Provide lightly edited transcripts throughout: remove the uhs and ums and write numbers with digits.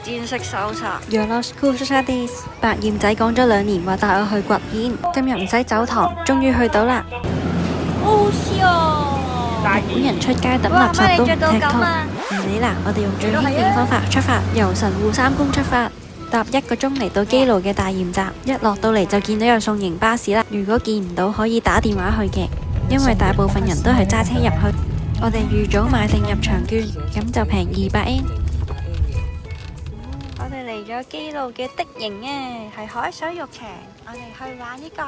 戰式搜查。Your school studies。白燕仔講咗2年話帶我去掘蜆，今日唔使走堂，終於去到啦。好笑。日本人出街抌垃圾都唔踢拖。唔理啦，我哋用最輕便嘅方法出發，由神戶三宮出發，搭1個鐘嚟到基路嘅大鹽站。一落到嚟就見到有送迎巴士啦。如果見唔到，可以打電話去嘅，因為大部分人都係揸車入去。我哋預早買定入場券，咁就平200N。我哋嚟咗基路嘅的營啊，係海水浴場。我哋去玩呢個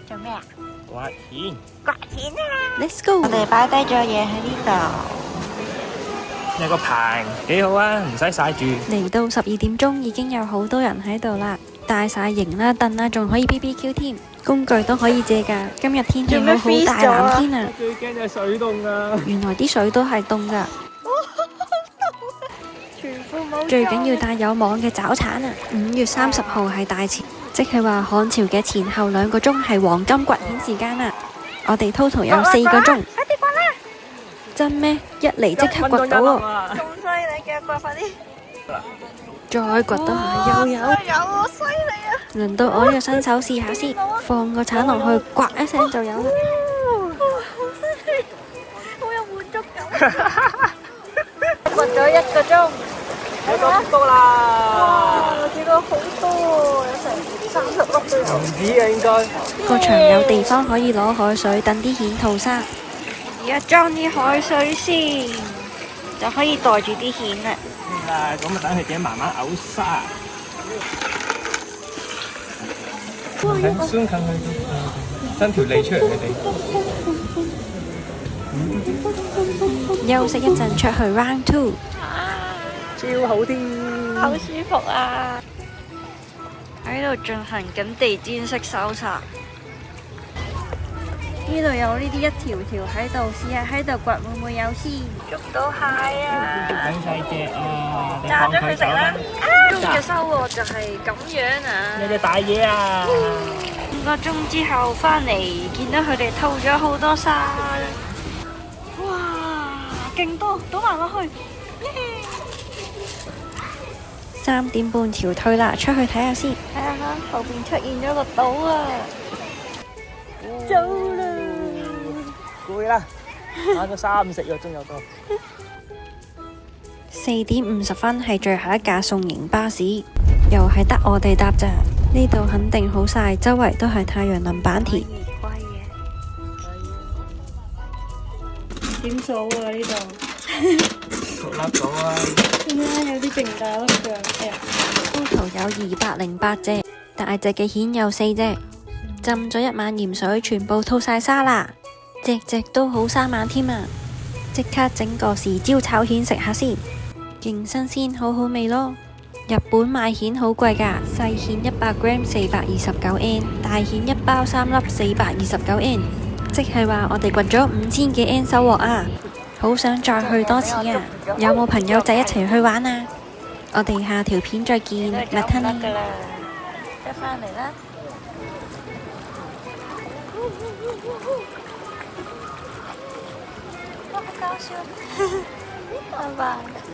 做咩啊？刮蜆。刮蜆啊 Let's go！ 我哋擺低咗嘢喺呢度。有個棚幾好啊，唔使曬住。嚟到12點鐘已經有好多人喺度啦，帶晒營啦、凳啦，仲可以 BBQ 添，工具都可以借㗎。今日天氣好好，大藍天啊！最驚就係水凍啊！原來啲水都係凍㗎。最緊要帶有網嘅爪鏟啊！5月30號係大潮，即係話旱潮嘅前後2個鐘係黃金掘蜆時間啦。我哋 total 有4個鐘。快啲掘啦！真咩？一嚟即刻掘到喎！咁犀利嘅，掘快啲！再掘多下又有，有犀利啊！輪到我呢個新手試下先，放個鏟落去，呱一聲就有啦。好犀利，好有滿足感。掘咗1個鐘，有咁多啦！我見到好多，有成30粒都有。唔止啊，應該。個場有地方可以攞海水，等啲蜆吐沙。而家裝啲海水先，就可以袋住啲蜆啦。咁啊，等佢哋慢慢嘔沙。係，先近佢伸條脷出嚟，佢哋。休息一陣，出去 round 2。超好添！好舒服啊！喺度進行緊地氈式搜查。呢度有呢啲一條條喺度，試下喺度掘會唔會有先？捉到蟹啊！睇細隻啊！炸咗佢食啦！今日嘅收穫就係咁樣啊！有隻大嘢啊！5個鐘之後返嚟，見到佢哋吐咗好多沙。哇！勁多，倒埋落去。3點半潮退啦，出去睇下先。睇下後邊出現咗個島啊！走啦！攰啦，玩咗30個鐘有多。4點50分係最後一架送迎巴士，又係得我哋搭咋。呢度肯定好曬，周圍都係太陽能板田。點數啊呢度？甩咗啊！點解有啲勁大粒㗎？哎呀 total 有208隻，大隻嘅蜆有4隻，浸咗1晚鹽水，全部吐晒沙啦，隻隻都好生猛添啊！即刻整個豉椒炒蜆食下先，勁新鮮，好好味咯！日本買蜆好貴㗎，細蜆100g 429N，大蜆一包3粒429N，即係話我哋掘咗5000幾 N 收穫啊！好想再去多次啊！有冇朋友仔一齊去玩啊？我哋下條片再見，麥吞尼。得返嚟啦！好搞笑，拜拜。